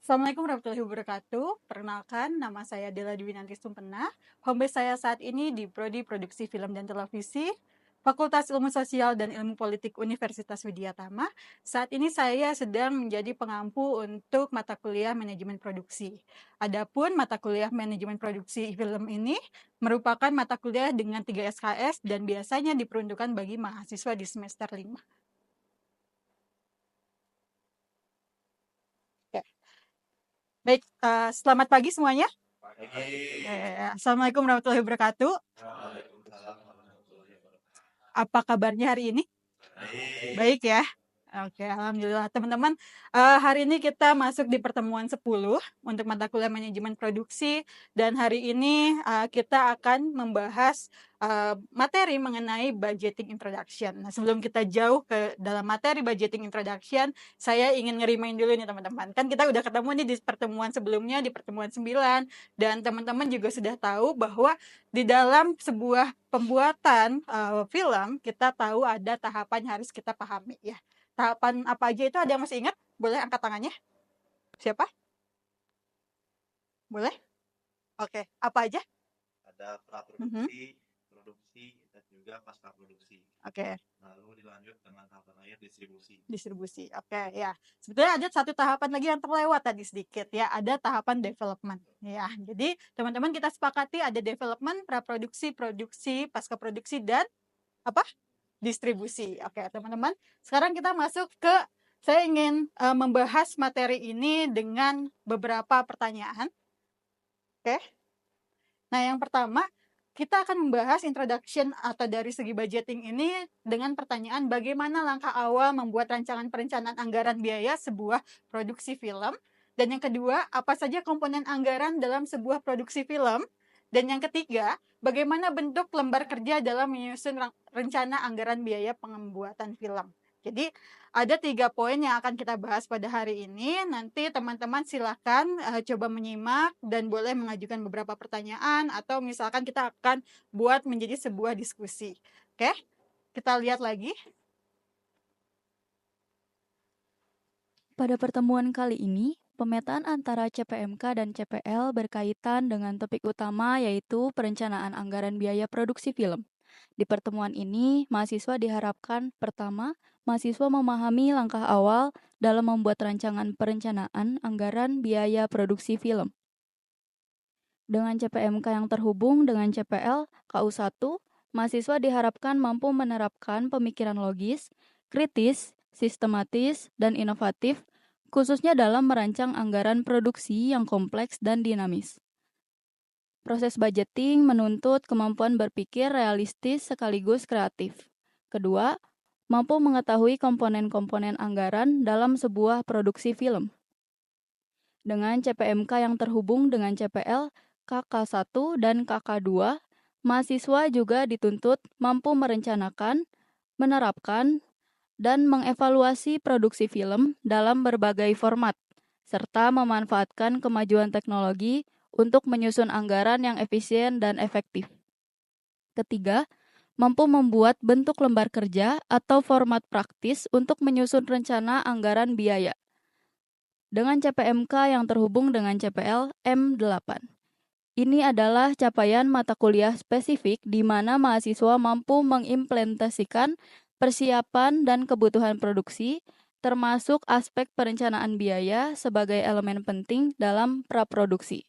Assalamualaikum warahmatullahi wabarakatuh. Perkenalkan, nama saya Della Dwinanti Sumpena. Home base saya saat ini di Prodi Produksi Film dan Televisi, Fakultas Ilmu Sosial dan Ilmu Politik Universitas Widyatama. Saat ini saya sedang menjadi pengampu untuk mata kuliah Manajemen Produksi. Adapun mata kuliah Manajemen Produksi film ini merupakan mata kuliah dengan 3 SKS dan biasanya diperuntukkan bagi mahasiswa di semester 5. Baik, selamat pagi semuanya. Assalamualaikum warahmatullahi wabarakatuh. Apa kabarnya hari ini? Baik ya. Oke, alhamdulillah teman-teman. Hari ini kita masuk di pertemuan 10 untuk mata kuliah manajemen produksi, dan hari ini kita akan membahas materi mengenai budgeting introduction. Nah, sebelum kita jauh ke dalam materi budgeting introduction, saya ingin ngerimain dulu nih teman-teman. Kan kita udah ketemu nih di pertemuan sebelumnya, di pertemuan 9, dan teman-teman juga sudah tahu bahwa di dalam sebuah pembuatan film, kita tahu ada tahapan yang harus kita pahami ya. Tahapan apa aja itu, ada yang masih ingat? Boleh angkat tangannya? Siapa? Boleh? Oke, apa aja? Ada praproduksi, produksi, dan juga pasca produksi. Oke. Lalu dilanjut dengan tahapan akhir distribusi. Distribusi, oke ya. Sebetulnya ada satu tahapan lagi yang terlewat tadi sedikit ya, ada tahapan development ya. Jadi teman-teman kita sepakati ada development, praproduksi, produksi, pasca produksi, dan apa? Distribusi. Oke teman-teman, sekarang kita masuk ke, saya ingin membahas materi ini dengan beberapa pertanyaan. Oke. Nah, yang pertama, kita akan membahas introduction atau dari segi budgeting ini dengan pertanyaan bagaimana langkah awal membuat rancangan perencanaan anggaran biaya sebuah produksi film. Dan yang kedua, apa saja komponen anggaran dalam sebuah produksi film. Dan yang ketiga, bagaimana bentuk lembar kerja dalam menyusun rencana anggaran biaya pembuatan film. Jadi ada 3 poin yang akan kita bahas pada hari ini. Nanti teman-teman silakan coba menyimak dan boleh mengajukan beberapa pertanyaan, atau misalkan kita akan buat menjadi sebuah diskusi. Oke, kita lihat lagi. Pada pertemuan kali ini, pemetaan antara CPMK dan CPL berkaitan dengan topik utama, yaitu perencanaan anggaran biaya produksi film. Di pertemuan ini, mahasiswa diharapkan pertama, mahasiswa memahami langkah awal dalam membuat rancangan perencanaan anggaran biaya produksi film. Dengan CPMK yang terhubung dengan CPL KU1, mahasiswa diharapkan mampu menerapkan pemikiran logis, kritis, sistematis, dan inovatif, khususnya dalam merancang anggaran produksi yang kompleks dan dinamis. Proses budgeting menuntut kemampuan berpikir realistis sekaligus kreatif. Kedua, mampu mengetahui komponen-komponen anggaran dalam sebuah produksi film. Dengan CPMK yang terhubung dengan CPL, KK1 dan KK2, mahasiswa juga dituntut mampu merencanakan, menerapkan, dan mengevaluasi produksi film dalam berbagai format, serta memanfaatkan kemajuan teknologi untuk menyusun anggaran yang efisien dan efektif. Ketiga, mampu membuat bentuk lembar kerja atau format praktis untuk menyusun rencana anggaran biaya. Dengan CPMK yang terhubung dengan CPL M8. Ini adalah capaian mata kuliah spesifik di mana mahasiswa mampu mengimplementasikan persiapan dan kebutuhan produksi, termasuk aspek perencanaan biaya sebagai elemen penting dalam praproduksi.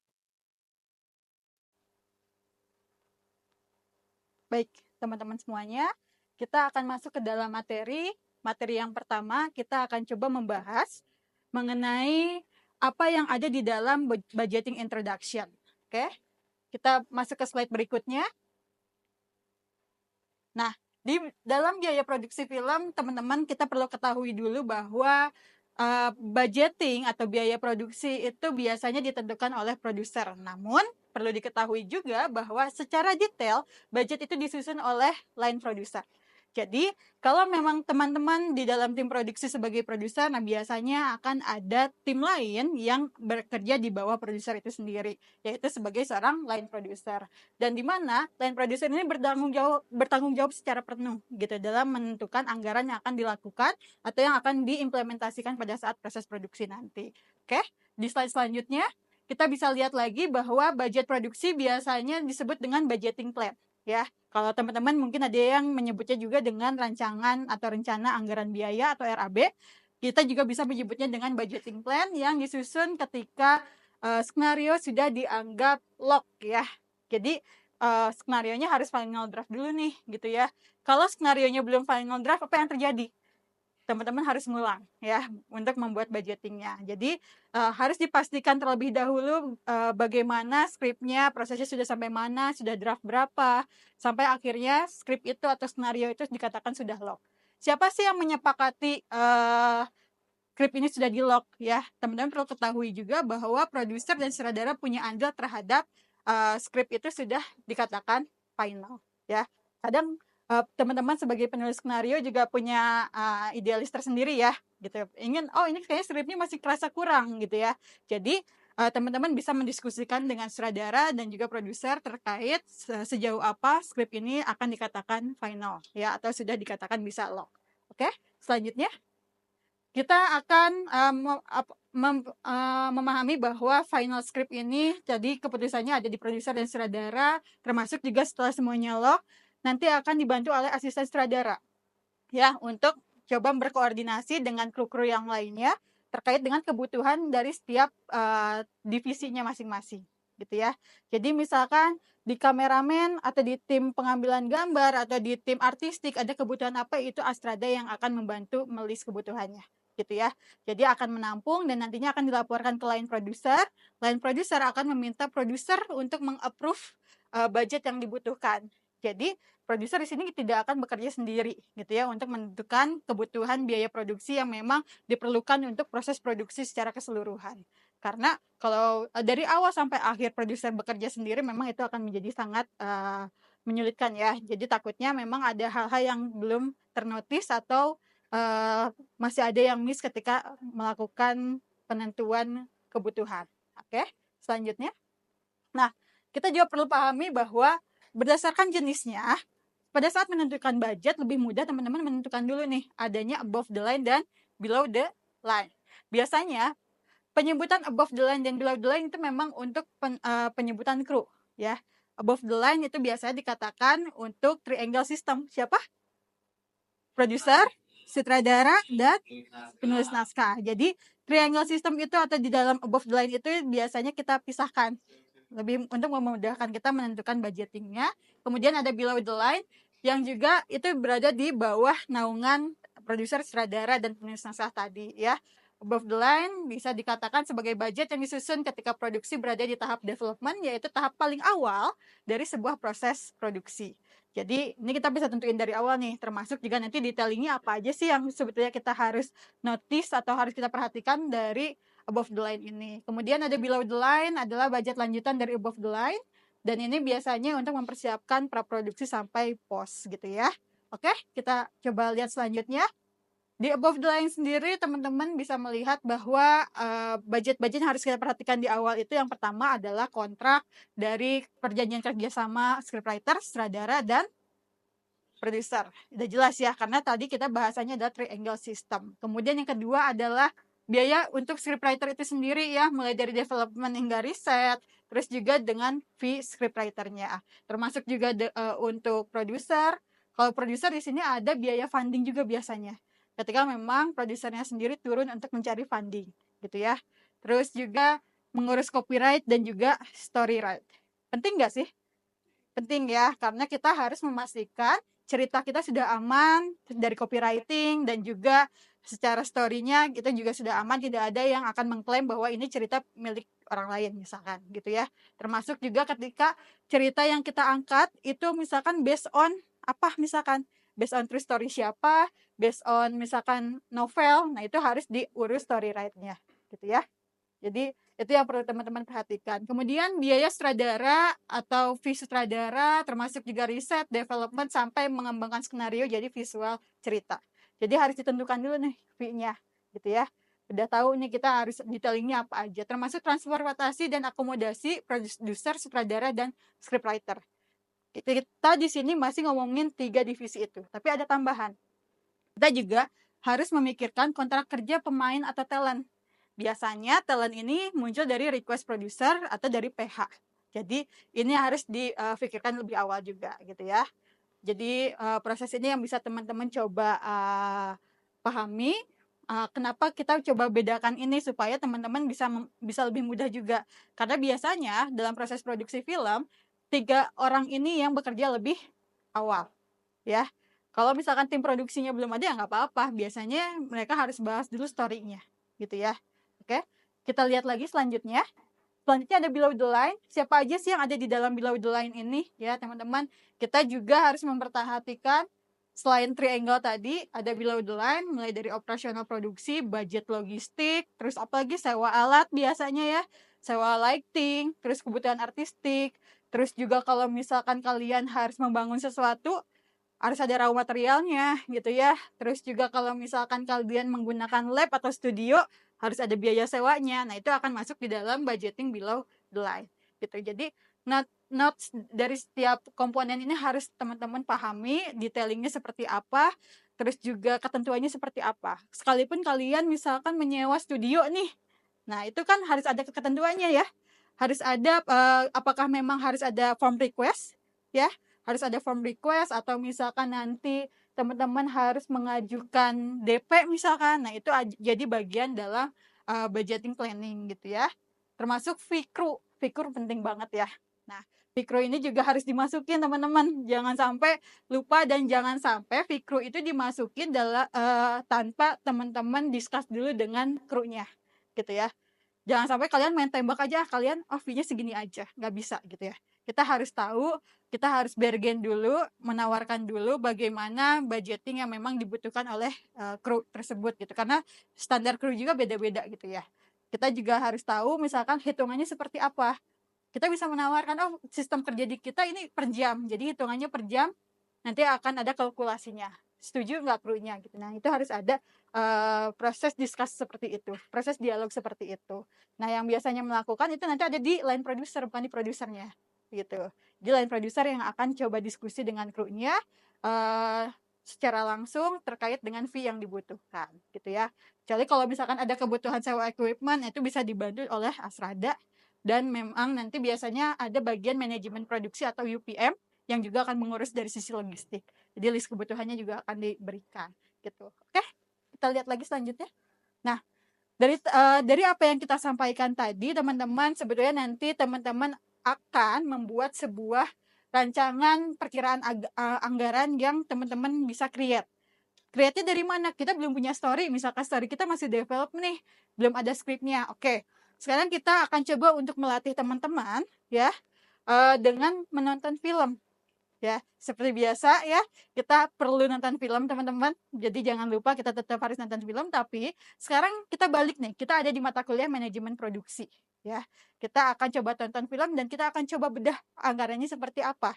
Baik, teman-teman semuanya, kita akan masuk ke dalam materi. Materi yang pertama, kita akan coba membahas mengenai apa yang ada di dalam budgeting introduction. Oke, kita masuk ke slide berikutnya. Nah, di dalam biaya produksi film, teman-teman, kita perlu ketahui dulu bahwa budgeting atau biaya produksi itu biasanya ditentukan oleh produser. Namun, perlu diketahui juga bahwa secara detail, budget itu disusun oleh line producer. Jadi kalau memang teman-teman di dalam tim produksi sebagai produser, nah biasanya akan ada tim lain yang bekerja di bawah produser itu sendiri, yaitu sebagai seorang line producer. Dan di mana line producer ini bertanggung jawab secara penuh gitu dalam menentukan anggaran yang akan dilakukan atau yang akan diimplementasikan pada saat proses produksi nanti. Oke, di slide selanjutnya kita bisa lihat lagi bahwa budget produksi biasanya disebut dengan budgeting plan, ya. Kalau teman-teman mungkin ada yang menyebutnya juga dengan rancangan atau rencana anggaran biaya atau RAB. Kita juga bisa menyebutnya dengan budgeting plan yang disusun ketika skenario sudah dianggap lock, ya. Jadi skenarionya harus final draft dulu nih gitu ya. Kalau skenarionya belum final draft, apa yang terjadi? Teman-teman harus ngulang ya untuk membuat budgetingnya. Jadi harus dipastikan terlebih dahulu bagaimana skripnya, prosesnya sudah sampai mana, sudah draft berapa, sampai akhirnya skrip itu atau skenario itu dikatakan sudah lock. Siapa sih yang menyepakati skrip ini sudah di lock ya? Teman-teman perlu ketahui juga bahwa produser dan sutradara punya andil terhadap skrip itu sudah dikatakan final ya. Kadang teman-teman sebagai penulis skenario juga punya idealis tersendiri ya gitu, ingin ini kayaknya skripnya masih kerasa kurang gitu ya. Jadi teman-teman bisa mendiskusikan dengan sutradara dan juga produser terkait sejauh apa skrip ini akan dikatakan final ya atau sudah dikatakan bisa lock. Oke, selanjutnya kita akan memahami bahwa final script ini jadi keputusannya ada di produser dan sutradara, termasuk juga setelah semuanya lock nanti akan dibantu oleh asisten sutradara ya untuk coba berkoordinasi dengan kru-kru yang lainnya terkait dengan kebutuhan dari setiap divisinya masing-masing gitu ya. Jadi misalkan di kameramen atau di tim pengambilan gambar atau di tim artistik ada kebutuhan apa, itu Astrada yang akan membantu melis kebutuhannya gitu ya. Jadi akan menampung dan nantinya akan dilaporkan ke line producer. Line producer akan meminta produser untuk meng-approve budget yang dibutuhkan. Jadi produser di sini tidak akan bekerja sendiri gitu ya untuk menentukan kebutuhan biaya produksi yang memang diperlukan untuk proses produksi secara keseluruhan. Karena kalau dari awal sampai akhir produser bekerja sendiri memang itu akan menjadi sangat menyulitkan ya. Jadi takutnya memang ada hal-hal yang belum ternotis atau masih ada yang miss ketika melakukan penentuan kebutuhan. Oke, selanjutnya. Nah, kita juga perlu pahami bahwa berdasarkan jenisnya, pada saat menentukan budget lebih mudah teman-teman menentukan dulu nih adanya above the line dan below the line. Biasanya penyebutan above the line dan below the line itu memang untuk penyebutan kru ya. Above the line itu biasanya dikatakan untuk triangle system. Siapa? Produser, sutradara, dan penulis naskah. Jadi triangle system itu atau di dalam above the line itu biasanya kita pisahkan lebih untuk memudahkan kita menentukan budgetingnya. Kemudian ada below the line yang juga itu berada di bawah naungan produser, sutradara, dan penulis naskah tadi ya. Above the line bisa dikatakan sebagai budget yang disusun ketika produksi berada di tahap development, yaitu tahap paling awal dari sebuah proses produksi. Jadi ini kita bisa tentuin dari awal nih, termasuk juga nanti detailingnya apa aja sih yang sebetulnya kita harus notice atau harus kita perhatikan dari above the line ini. Kemudian ada below the line adalah budget lanjutan dari above the line, dan ini biasanya untuk mempersiapkan praproduksi sampai post gitu ya. Oke, kita coba lihat selanjutnya. Di above the line sendiri teman-teman bisa melihat bahwa budget-budget yang harus kita perhatikan di awal itu yang pertama adalah kontrak dari perjanjian kerjasama scriptwriter, sutradara, dan produser. Udah jelas ya, karena tadi kita bahasanya adalah triangle system. Kemudian yang kedua adalah biaya untuk scriptwriter itu sendiri ya, mulai dari development hingga riset, terus juga dengan fee scriptwriternya. Termasuk juga untuk produser. Kalau produser di sini ada biaya funding juga biasanya. Ketika memang produsernya sendiri turun untuk mencari funding gitu ya. Terus juga mengurus copyright dan juga story right. Penting nggak sih? Penting ya, karena kita harus memastikan cerita kita sudah aman dari copywriting dan juga secara story-nya kita juga sudah aman, tidak ada yang akan mengklaim bahwa ini cerita milik orang lain misalkan gitu ya. Termasuk juga ketika cerita yang kita angkat itu misalkan based on apa, misalkan based on true story siapa, based on misalkan novel, nah itu harus diurus story right-nya gitu ya. Jadi Itu yang perlu teman-teman perhatikan. Kemudian biaya sutradara atau fee sutradara, termasuk juga riset, development, sampai mengembangkan skenario jadi visual cerita. Jadi harus ditentukan dulu nih fee-nya, gitu ya. Udah tahu nih kita harus detailingnya apa aja, termasuk transportasi dan akomodasi produser, sutradara, dan scriptwriter. Kita di sini masih ngomongin 3 divisi itu, tapi ada tambahan. Kita juga harus memikirkan kontrak kerja pemain atau talent. Biasanya talent ini muncul dari request producer atau dari PH. Jadi ini harus difikirkan lebih awal juga gitu ya. Jadi proses ini yang bisa teman-teman coba pahami. Kenapa kita coba bedakan ini supaya teman-teman bisa lebih mudah juga. Karena biasanya dalam proses produksi film 3 orang ini yang bekerja lebih awal ya. Kalau misalkan tim produksinya belum ada ya nggak apa-apa. Biasanya mereka harus bahas dulu story-nya gitu ya. Oke, kita lihat lagi selanjutnya. Selanjutnya ada below the line. Siapa aja sih yang ada di dalam below the line ini ya teman-teman. Kita juga harus memperhatikan selain triangle tadi ada below the line, mulai dari operasional produksi, budget logistik, terus apalagi sewa alat biasanya ya, sewa lighting, terus kebutuhan artistik, terus juga kalau misalkan kalian harus membangun sesuatu harus ada raw materialnya gitu ya. Terus juga kalau misalkan kalian menggunakan lab atau studio harus ada biaya sewanya. Nah, itu akan masuk di dalam budgeting below the line gitu. Jadi notes dari setiap komponen ini harus teman-teman pahami detailingnya seperti apa, terus juga ketentuannya seperti apa. Sekalipun kalian misalkan menyewa studio nih. Nah, itu kan harus ada ketentuannya ya. Harus ada apakah memang harus ada form request ya, harus ada form request atau misalkan nanti teman-teman harus mengajukan DP misalkan. Nah, itu jadi bagian dalam budgeting planning gitu ya. Termasuk fee crew. Fee crew penting banget ya. Nah, fee crew ini juga harus dimasukin teman-teman. Jangan sampai lupa dan jangan sampai fee crew itu dimasukin tanpa teman-teman discuss dulu dengan krunya gitu ya. Jangan sampai kalian main tembak aja, kalian fee-nya segini aja, nggak bisa gitu ya. Kita harus tahu, kita harus bargain dulu, menawarkan dulu bagaimana budgeting yang memang dibutuhkan oleh kru tersebut gitu. Karena standar kru juga beda-beda gitu ya. Kita juga harus tahu misalkan hitungannya seperti apa. Kita bisa menawarkan, sistem kerja di kita ini per jam, jadi hitungannya per jam, nanti akan ada kalkulasinya. Setuju nggak krunya gitu. Nah, itu harus ada proses discuss seperti itu, proses dialog seperti itu. Nah, yang biasanya melakukan itu nanti ada di line producer, bukan di produsernya gitu. Di line producer yang akan coba diskusi dengan krunya secara langsung terkait dengan fee yang dibutuhkan gitu ya. Kecuali kalau misalkan ada kebutuhan sewa equipment, itu bisa dibantu oleh Asrada, dan memang nanti biasanya ada bagian manajemen produksi atau UPM yang juga akan mengurus dari sisi logistik. Jadi list kebutuhannya juga akan diberikan gitu. Oke, kita lihat lagi selanjutnya. Nah, dari apa yang kita sampaikan tadi teman-teman, sebetulnya nanti teman-teman akan membuat sebuah rancangan perkiraan anggaran yang teman-teman bisa create. Create-nya dari mana? Kita belum punya story, misalkan story kita masih develop nih, belum ada skripnya. Oke, sekarang kita akan coba untuk melatih teman-teman ya dengan menonton film. Ya, seperti biasa ya, kita perlu nonton film teman-teman. Jadi jangan lupa kita tetap harus nonton film, tapi sekarang kita balik nih, kita ada di mata kuliah manajemen produksi ya. Kita akan coba tonton film dan kita akan coba bedah anggarannya seperti apa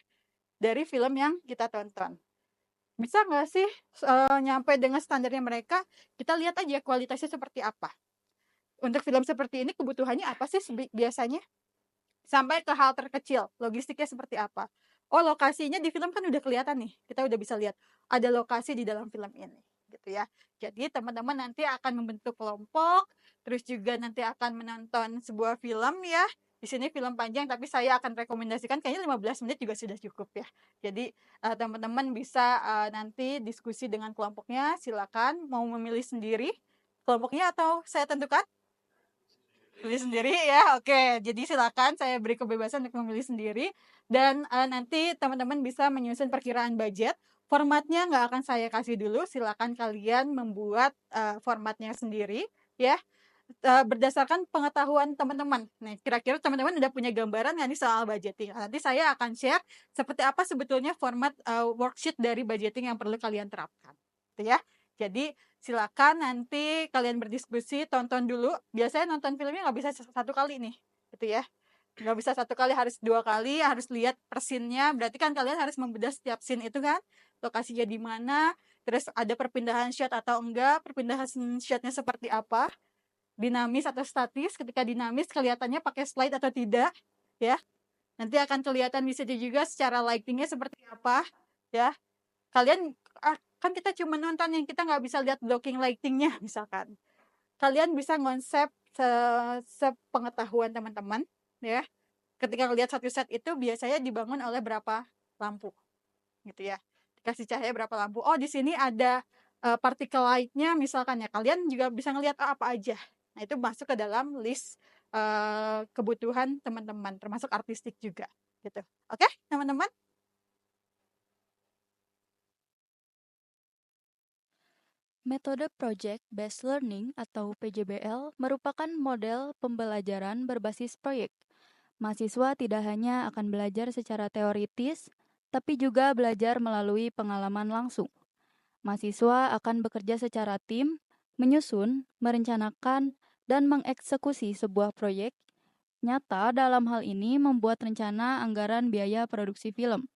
dari film yang kita tonton. Bisa nggak sih nyampe dengan standarnya mereka? Kita lihat aja kualitasnya seperti apa. Untuk film seperti ini kebutuhannya apa sih biasanya? Sampai ke hal terkecil, logistiknya seperti apa. Lokasinya di film kan udah kelihatan nih, kita udah bisa lihat ada lokasi di dalam film ini gitu ya. Jadi teman-teman nanti akan membentuk kelompok, terus juga nanti akan menonton sebuah film ya. Di sini film panjang, tapi saya akan rekomendasikan kayaknya 15 menit juga sudah cukup ya. Jadi teman-teman bisa nanti diskusi dengan kelompoknya, silakan mau memilih sendiri kelompoknya atau saya tentukan? Pilih sendiri ya, oke. Jadi silakan, saya beri kebebasan untuk memilih sendiri. Dan nanti teman-teman bisa menyusun perkiraan budget. Formatnya nggak akan saya kasih dulu, silakan kalian membuat formatnya sendiri ya. Berdasarkan pengetahuan teman-teman. Nah, kira-kira teman-teman udah punya gambaran nggak nih soal budgeting? Nanti saya akan share seperti apa sebetulnya format worksheet dari budgeting yang perlu kalian terapkan. Gitu ya. Jadi Silakan nanti kalian berdiskusi, tonton dulu. Biasanya nonton filmnya nggak bisa satu kali nih, gitu ya. Nggak bisa satu kali, harus 2 kali, harus lihat per scene-nya. Berarti kan kalian harus membedah setiap scene itu kan, lokasinya di mana, terus ada perpindahan shot atau enggak, perpindahan shot-nya seperti apa, dinamis atau statis. Ketika dinamis kelihatannya pakai slide atau tidak, ya. Nanti akan kelihatan di situ juga secara lighting-nya seperti apa, ya. Kalian kan kita cuma nonton yang kita nggak bisa lihat blocking lighting-nya misalkan. Kalian bisa ngonsep sepengetahuan teman-teman, ya. Ketika ngelihat satu set itu biasanya dibangun oleh berapa lampu, gitu ya. Dikasih cahaya berapa lampu. Oh, di sini ada particle light-nya misalkan ya. Kalian juga bisa ngelihat apa aja. Nah, itu masuk ke dalam list kebutuhan teman-teman, termasuk artistik juga, gitu. Oke, teman-teman? Metode Project Based Learning atau PJBL merupakan model pembelajaran berbasis proyek. Mahasiswa tidak hanya akan belajar secara teoritis, tapi juga belajar melalui pengalaman langsung. Mahasiswa akan bekerja secara tim, menyusun, merencanakan, dan mengeksekusi sebuah proyek nyata. Dalam hal ini membuat rencana anggaran biaya produksi film.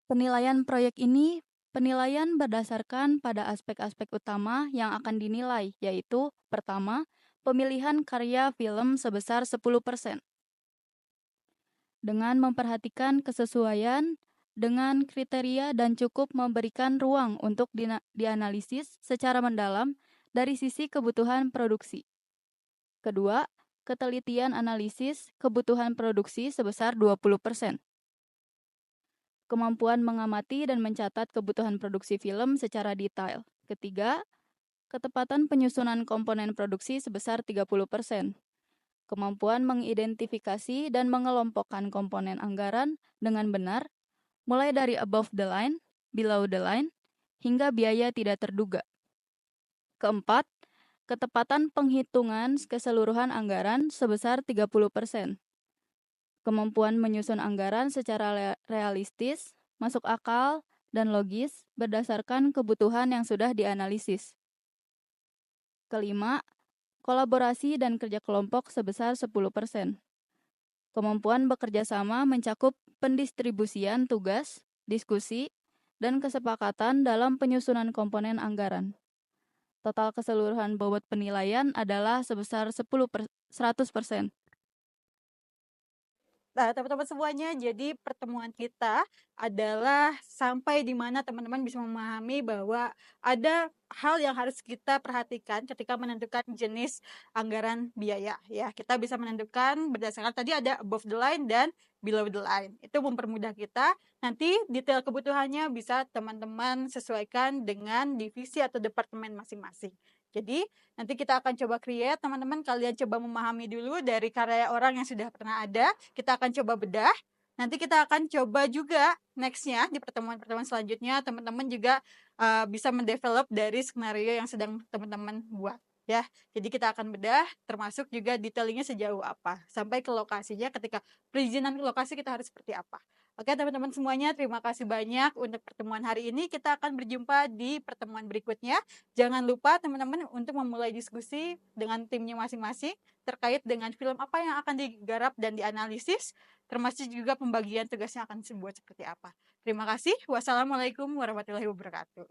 Penilaian proyek ini penilaian berdasarkan pada aspek-aspek utama yang akan dinilai, yaitu pertama, pemilihan karya film sebesar 10%. Dengan memperhatikan kesesuaian dengan kriteria dan cukup memberikan ruang untuk dianalisis secara mendalam dari sisi kebutuhan produksi. Kedua, ketelitian analisis kebutuhan produksi sebesar 20%. Kemampuan mengamati dan mencatat kebutuhan produksi film secara detail. Ketiga, ketepatan penyusunan komponen produksi sebesar 30%. Kemampuan mengidentifikasi dan mengelompokkan komponen anggaran dengan benar, mulai dari above the line, below the line, hingga biaya tidak terduga. Keempat, ketepatan penghitungan keseluruhan anggaran sebesar 30%. Kemampuan menyusun anggaran secara realistis, masuk akal, dan logis berdasarkan kebutuhan yang sudah dianalisis. Kelima, kolaborasi dan kerja kelompok sebesar 10%. Kemampuan bekerja sama mencakup pendistribusian tugas, diskusi, dan kesepakatan dalam penyusunan komponen anggaran. Total keseluruhan bobot penilaian adalah sebesar 100%. Nah, teman-teman semuanya, jadi pertemuan kita adalah sampai di mana teman-teman bisa memahami bahwa ada hal yang harus kita perhatikan ketika menentukan jenis anggaran biaya. Ya, kita bisa menentukan berdasarkan tadi ada above the line dan below the line. Itu mempermudah kita. Nanti detail kebutuhannya bisa teman-teman sesuaikan dengan divisi atau departemen masing-masing. Jadi nanti kita akan coba create, teman-teman kalian coba memahami dulu dari karya orang yang sudah pernah ada. Kita akan coba bedah. Nanti kita akan coba juga nextnya di pertemuan-pertemuan selanjutnya teman-teman juga bisa mendevelop dari skenario yang sedang teman-teman buat. Ya, jadi kita akan bedah, termasuk juga detailingnya sejauh apa, sampai ke lokasinya. Ketika perizinan ke lokasi kita harus seperti apa. Oke teman-teman semuanya, terima kasih banyak untuk pertemuan hari ini. Kita akan berjumpa di pertemuan berikutnya. Jangan lupa teman-teman untuk memulai diskusi dengan timnya masing-masing terkait dengan film apa yang akan digarap dan dianalisis, termasuk juga pembagian tugasnya akan dibuat seperti apa. Terima kasih. Wassalamualaikum warahmatullahi wabarakatuh.